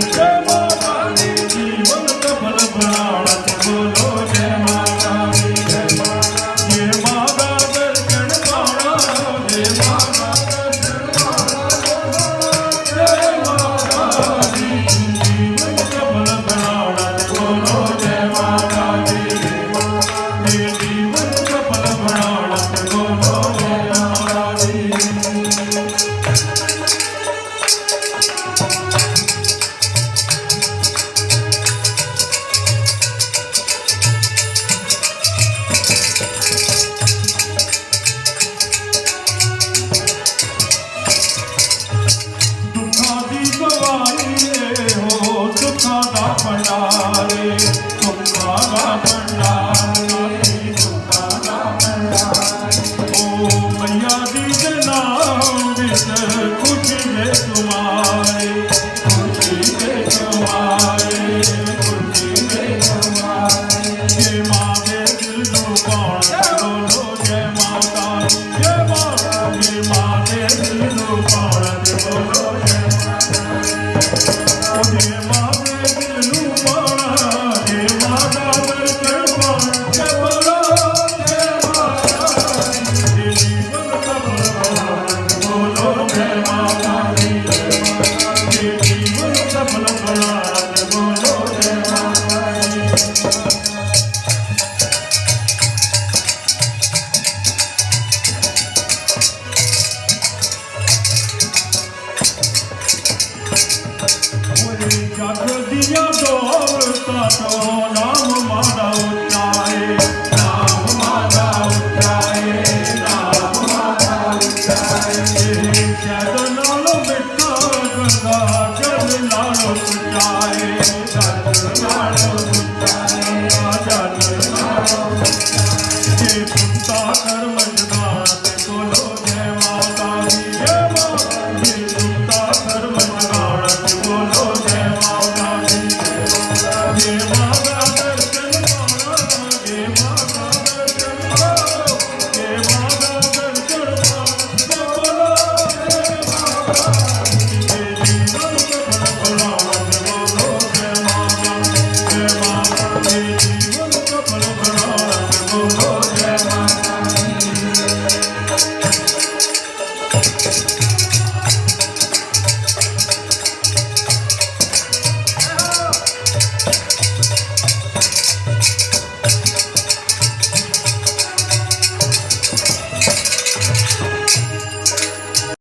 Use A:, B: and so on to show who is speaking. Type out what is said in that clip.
A: जय माता दी जीवन सफल बनाना बोलो जय माता दी जय माता दर्शन पाना जय माता दर्शन पाना जय माता दी जीवन सफल बनाना बोलो जय माता दी ये जीवन सफल बनाना बोलो जय माता दी। भंडारे सुखा गा भंडारे सुखा गा भंडारे ओ मैया दी दे नाम विच खुशी दे तुम्हारे खुशी दे तुम्हारे खुशी दे तुम्हारे जय मां दे दिल नू पाण बोलो जय माता जय माता जय मां दे दिल नू पाण बोलो जय माता जय मां दिया दौलता तो नाम मादा उचाए नाम मादा उचाए नाम मादा उचाए शहद नालो मिठा गंगा जल नालो उचाए